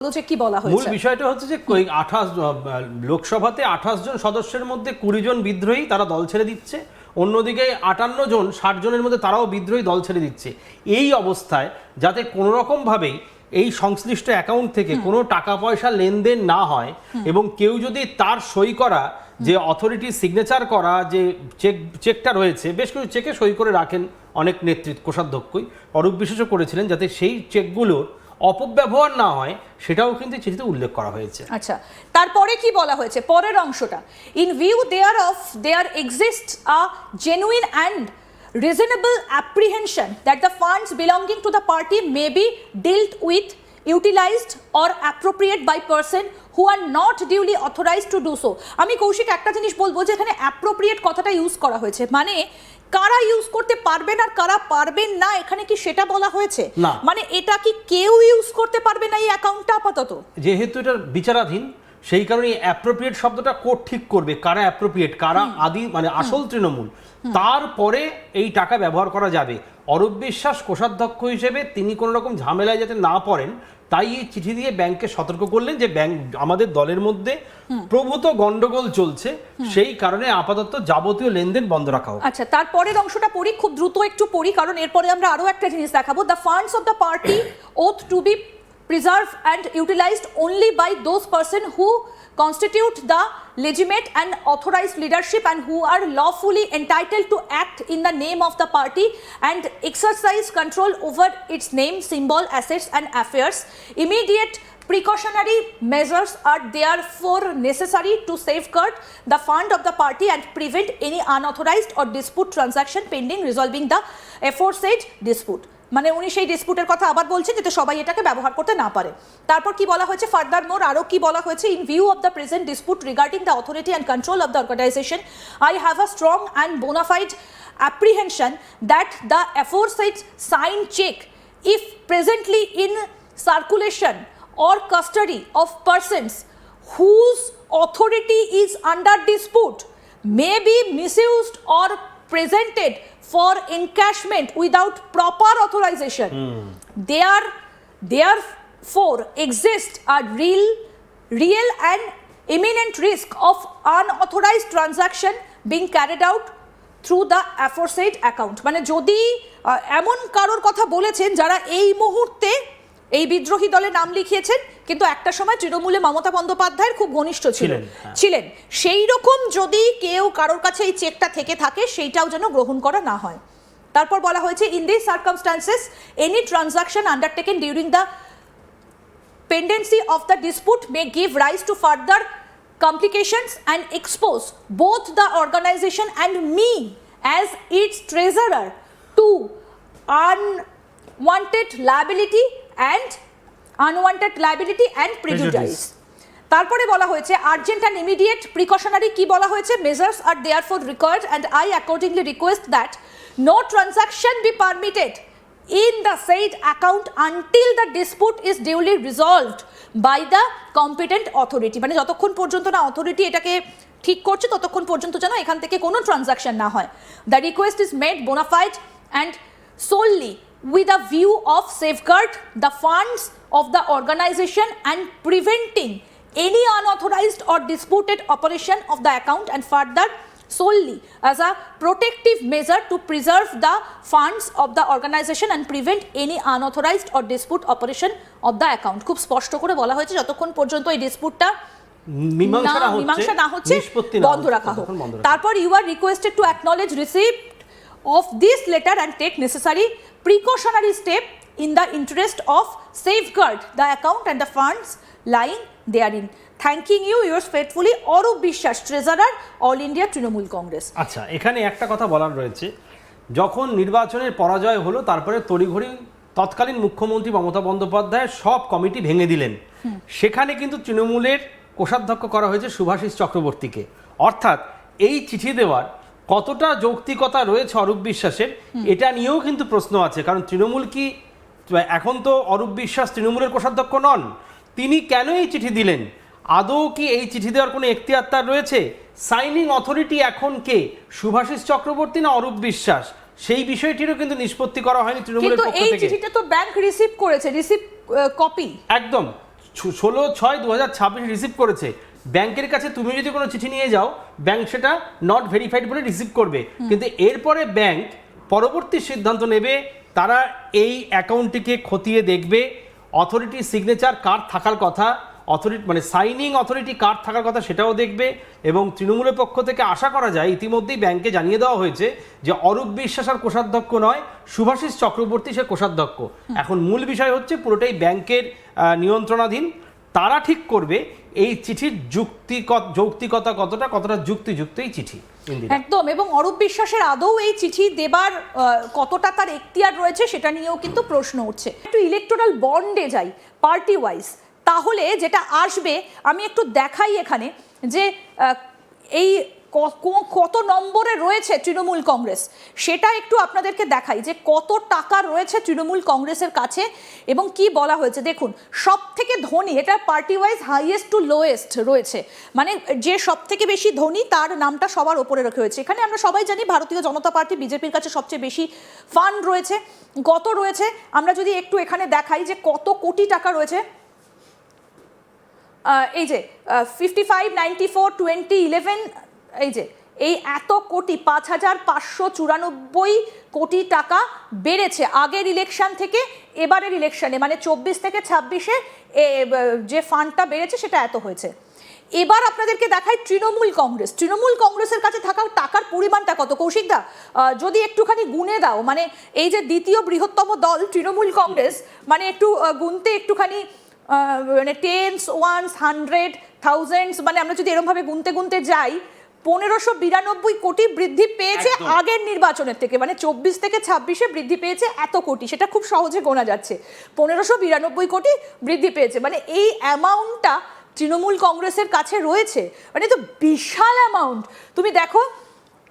মূল বিষয়টা হচ্ছে যে 28 লোকসভাতে 28 জন সদস্যের মধ্যে 20 জন বিদ্রোহী তারা দল ছেড়ে দিচ্ছে, অন্যদিকে 58 জন 60 জনের মধ্যে তারাও বিদ্রোহী দল ছেড়ে দিচ্ছে। এই অবস্থায় যাতে কোনো রকমভাবেই এই সংশ্লিষ্ট অ্যাকাউন্ট থেকে কোনো টাকা পয়সা লেনদেন না হয় এবং কেউ যদি তার সই করা যে অথরিটি সিগনেচার করা যে চেকটা রয়েছে, বেশ কিছু চেকে সই করে রাখেন অনেক নেতৃত্ব কোষাধ্যক্ষই, অরূপ বিশ্বাসও করেছিলেন, যাতে সেই চেকগুলোর অপব্যবহার না হয় সেটাও কিন্তু চিঠিতে উল্লেখ করা হয়েছে। আচ্ছা, তারপরে কি বলা হয়েছে পরের অংশটা, in view there exists a genuine and reasonable apprehension that the funds belonging to the party may be dealt with, utilized or appropriate by person who are not duly authorized to do so. আমি কৌশিক একটা জিনিস বলবো যে এখানে appropriate কথাটা use করা হয়েছে, মানে কারা ইউজ করতে পারবেন আর কারা পারবেন না এখানে কি সেটা বলা হয়েছে? মানে এটা কি কেউ ইউজ করতে পারবে না এই অ্যাকাউন্টটা আপাতত? যেহেতু এটা বিচারাধীন সেই কারণে অ্যাপ্রোপ্রিয়েট শব্দটা কোর্ট ঠিক করবে কারা অ্যাপ্রোপ্রিয়েট, কারা আদি মানে আসল তৃণমূল, তারপরে এই টাকা ব্যবহার করা যাবে। অরূপ বিশ্বাস কোষাধ্যক্ষ হিসেবে তিনি কোনো রকম ঝামেলায় যাতে না পড়েন তাই এই চিঠি দিয়ে ব্যাংককে সতর্ক করলেন যে ব্যাংক আমাদের দলের মধ্যে প্রভূত গন্ডগোল চলছে, সেই কারণে আপাতত যাবতীয় লেনদেন বন্ধ রাখা হোক। আচ্ছা, তারপরের অংশটা পড়ি, খুব দ্রুত একটু পড়ি কারণ এরপরে আমরা আরো একটা জিনিস দেখাবো। The funds of the party ought to be preserved and utilized only by those persons who constitute the legitimate and authorized leadership and who are lawfully entitled to act in the name of the party and exercise control over its name, symbol, assets and affairs. Immediate precautionary measures are therefore necessary to safeguard the fund of the party and prevent any unauthorized or dispute transaction pending resolving the aforesaid dispute. মানে উনি সেই ডিসপুটের কথা আবার বলছেন যাতে সবাই এটাকে ব্যবহার করতে না পারে। তারপর কি বলা হয়েছে ফার্দার মোর, আরো কি বলা হয়েছে, in view of the present dispute regarding the authority and control of the organisation I have a strong and bonafide apprehension that the aforesaid signed check, if presently in circulation or custody of persons whose authority is under dispute, may be misused or presented for encashment without proper authorization. Therefore exists a real and imminent risk of unauthorized transaction being carried out through the aforesaid account. মানে যদি এমন কারোর কথা বলেছেন যারা এই মুহূর্তে এই বিদ্রোহী দলে নাম লিখিয়েছেন কিন্তু একটা সময় তৃণমূলে মমতা বন্দ্যোপাধ্যায়ের খুব ঘনিষ্ঠ ছিলেন, সেই রকম যদি কেউ কারোর কাছে এই চেকটা থেকে থাকে সেইটাও যেন গ্রহণ করা না হয়। তারপর বলা হয়েছে in this circumstances any transaction undertaken during the pendency of the dispute may give rise to further complications and expose both the organization and me as its treasurer to unwanted liability and prejudice. তারপরে বলা হয়েছে urgent and immediate precautionary কি বলা হয়েছে, measures are therefore required and I accordingly request that no transaction be permitted in the said account until the dispute is duly resolved by the competent authority. মানে যতক্ষণ পর্যন্ত না authority এটাকে ঠিক করছে ততক্ষণ পর্যন্ত যেন এখান থেকে কোনো ট্রানজাকশন না হয়। The request is made bona fide and solely with a view of safeguard the funds of the organization and preventing any unauthorized or disputed operation of the account and further solely as a protective measure to preserve the funds of the organization and prevent any unauthorized or dispute operation of the account. খুব স্পষ্ট করে বলা হয়েছে যতক্ষণ পর্যন্ত এই ডিসপুটটা মীমাংসা না হচ্ছে বন্ধ রাখা হোক। তারপর you are requested to acknowledge receipt of this letter and take necessary precautionary step in the interest of safeguard the account and the funds lying therein. Thanking you, yours faithfully, Arup Biswas, treasurer, all India Trinamool Congress. আচ্ছা, এখানে একটা কথা বলার রয়েছে, যখন নির্বাচনের পরাজয় হলো তারপরে তড়িঘড়ি তৎকালীন মুখ্যমন্ত্রী মমতা বন্দ্যোপাধ্যায় সব কমিটি ভেঙে দিলেন, সেখানে কিন্তু তৃণমূলের কোষাধ্যক্ষ করা হয়েছে শুভাশিস চক্রবর্তীকে। অর্থাৎ এই চিঠি দেওয়ার কতটা যৌক্তিকতা রয়েছে অরূপ বিশ্বাসের এটা নিয়েও কিন্তু প্রশ্ন আছে, কারণ তৃণমূল কি এখন তো অরূপ বিশ্বাস তৃণমূলের কোষাধ্যক্ষ নন, তিনি কেন এই চিঠি দিলেন, আদৌ কি এই চিঠি দেওয়ার কোনো এখতিয়ার তার রয়েছে, সাইনিং অথরিটি এখন কে শুভাশিস চক্রবর্তী না অরূপ বিশ্বাস, সেই বিষয়টিরও কিন্তু নিষ্পত্তি করা হয়নি তৃণমূলের পক্ষ থেকে। কিন্তু এই চিঠিটা তো ব্যাংক রিসিভ করেছে, রিসিভ কপি একদম 16/6/2026 রিসিভ করেছে। ব্যাংকের কাছে তুমি যদি কোনো চিঠি নিয়ে যাও, ব্যাংক সেটা নট ভেরিফাইড বলে রিসিভ করবে, কিন্তু এরপরে ব্যাংক পরবর্তী সিদ্ধান্ত নেবে, তারা এই অ্যাকাউন্টটিকে খতিয়ে দেখবে, অথরিটি সিগনেচার কার থাকার কথা, অথরিটি মানে সাইনিং অথরিটি কার থাকার কথা সেটাও দেখবে। এবং তৃণমূলের পক্ষ থেকে আশা করা যায়, ইতিমধ্যেই ব্যাংকে জানিয়ে দেওয়া হয়েছে যে অরূপ বিশ্বাস আর কোষাধ্যক্ষ নয়, শুভাশিস চক্রবর্তী সে কোষাধ্যক্ষ। এখন মূল বিষয় হচ্ছে পুরোটাই ব্যাংকের নিয়ন্ত্রণাধীন। তারা ঠিক করবে এই চিঠির যৌক্তিকতা কতটা যুক্তিযুক্ত এই চিঠি। একদম। এবং অরূপ বিশ্বাসের আদৌ এই চিঠি দেবার কতটা তার এখতিয়ার রয়েছে সেটা নিয়েও কিন্তু প্রশ্ন উঠছে। একটু ইলেকটোরাল বন্ডে যাই পার্টি ওয়াইজ, তাহলে যেটা আসবে আমি একটু দেখাই এখানে যে এই কত নম্বরে রয়েছে তৃণমূল কংগ্রেস, সেটা একটু আপনাদেরকে দেখাই যে কত টাকা রয়েছে তৃণমূল কংগ্রেসের কাছে এবং কি বলা হয়েছে। দেখুন, সব থেকে ধনী, এটা party wise highest two lowest রয়েছে, মানে যে সব থেকে বেশি ধনী তার নামটা সবার ওপরে রাখা হয়েছে। এখানে আমরা সবাই জানি ভারতীয় জনতা পার্টি বিজেপির কাছে সবচেয়ে বেশি ফান্ড রয়েছে। কত রয়েছে আমরা যদি একটু এখানে দেখাই যে কত কোটি টাকা রয়েছে। এই যে 55, 94, 20, 11, এই যে এই এত কোটি, 5,594 কোটি টাকা বেড়েছে আগের ইলেকশন থেকে এবারের ইলেকশনে, মানে 24 থেকে 26-এ যে ফান্ডটা বেড়েছে সেটা এত হয়েছে। এবার আপনাদেরকে দেখাই তৃণমূল কংগ্রেসের কাছে থাকা টাকার পরিমাণটা কত। কৌশিকদা যদি একটুখানি গুনে দাও, মানে এই যে দ্বিতীয় বৃহত্তম দল তৃণমূল কংগ্রেস, মানে একটু গুনতে একটুখানি মানে টেন্স, ওয়ান্স, হান্ড্রেড, থাউজেন্ডস, মানে আমরা যদি এরকমভাবে গুনতে যাই, 1592 কোটি বৃদ্ধি পেয়েছে আগের নির্বাচনের থেকে, মানে 24 থেকে 26-এ বৃদ্ধি পেয়েছে এত কোটি, সেটা খুব সহজে গোনা যাচ্ছে। 1592 কোটি বৃদ্ধি পেয়েছে, মানে এই অ্যামাউন্টটা তৃণমূল কংগ্রেসের কাছে রয়েছে, মানে তো বিশাল অ্যামাউন্ট। তুমি দেখো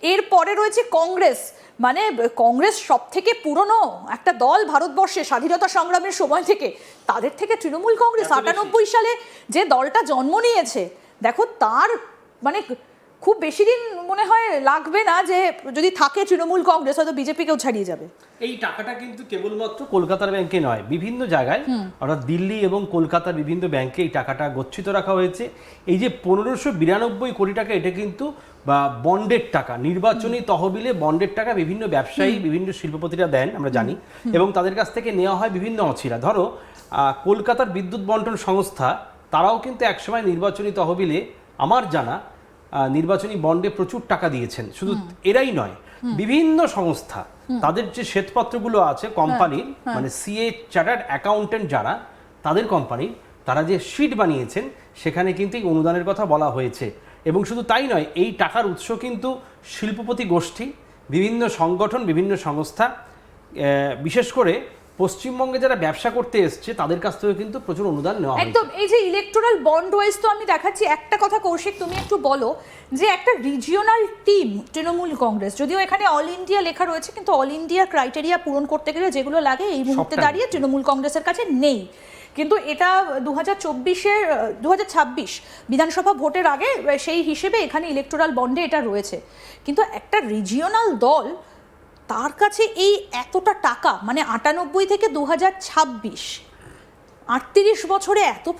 এরপরে রয়েছে কংগ্রেস, মানে কংগ্রেস সব থেকে পুরনো একটা দল ভারতবর্ষে স্বাধীনতা সংগ্রামের সময় থেকে, তাদের থেকে তৃণমূল কংগ্রেস 98 সালে যে দলটা জন্ম নিয়েছে, দেখো তার মানে খুব বেশি দিন মনে হয় লাগবে না যে যদি থাকে তৃণমূল কংগ্রেস, হয়তো বিজেপিকেও ছাড়িয়ে যাবে। এই টাকাটা কিন্তু কেবলমাত্র কলকাতার ব্যাংকে নয়, বিভিন্ন জায়গায় অর্থাৎ দিল্লি এবং কলকাতার বিভিন্ন ব্যাংকে এই টাকাটা গচ্ছিত রাখা হয়েছে। এই যে 1592 কোটি টাকা, এটা কিন্তু বন্ডের টাকা, নির্বাচনী তহবিলে বন্ডের টাকা বিভিন্ন ব্যবসায়ী, বিভিন্ন শিল্পপতিরা দেন আমরা জানি, এবং তাদের কাছ থেকে নেওয়া হয় বিভিন্ন অছিলা। ধরো কলকাতার বিদ্যুৎ বন্টন সংস্থা, তারাও কিন্তু একসময় নির্বাচনী তহবিলে আমার জানা নির্বাচনী বন্ডে প্রচুর টাকা দিয়েছেন। শুধু এরাই নয়, বিভিন্ন সংস্থা তাদের যে শ্বেতপত্রগুলো আছে কোম্পানির, মানে সিএ চার্টার্ড অ্যাকাউন্টেন্ট যারা, তাদের কোম্পানি তারা যে শিট বানিয়েছেন সেখানে কিন্তু এই অনুদানের কথা বলা হয়েছে। এবং শুধু তাই নয়, এই টাকার উৎস কিন্তু শিল্পপতি গোষ্ঠী, বিভিন্ন সংগঠন, বিভিন্ন সংস্থা, বিশেষ করে পশ্চিমবঙ্গে যারা ব্যবসা করতে এসছে তাদের কাছ থেকে কিন্তু প্রচুর অনুদান নেওয়া হয়। একদম। এই যে ইলেকটোরাল বন্ড ওয়াইজ তো আমি দেখাচ্ছি, একটা কথা কৌশিক তুমি একটু বলো যে একটা রিজিওনাল টিম তৃণমূল কংগ্রেস, যদিও এখানে অল ইন্ডিয়া লেখা রয়েছে, কিন্তু অল ইন্ডিয়া ক্রাইটেরিয়া পূরণ করতে গেলে যেগুলো লাগে এই মুহূর্তে দাঁড়িয়ে তৃণমূল কংগ্রেসের কাছে নেই। কিন্তু এটা 2026 বিধানসভা ভোটের আগে সেই হিসেবে এখানে ইলেকটোরাল বন্ডে এটা রয়েছে। কিন্তু একটা রিজিওনাল দল, তার কাছে এই এতটা টাকা, মানে 98 থেকে 2026, 38 বছরে এত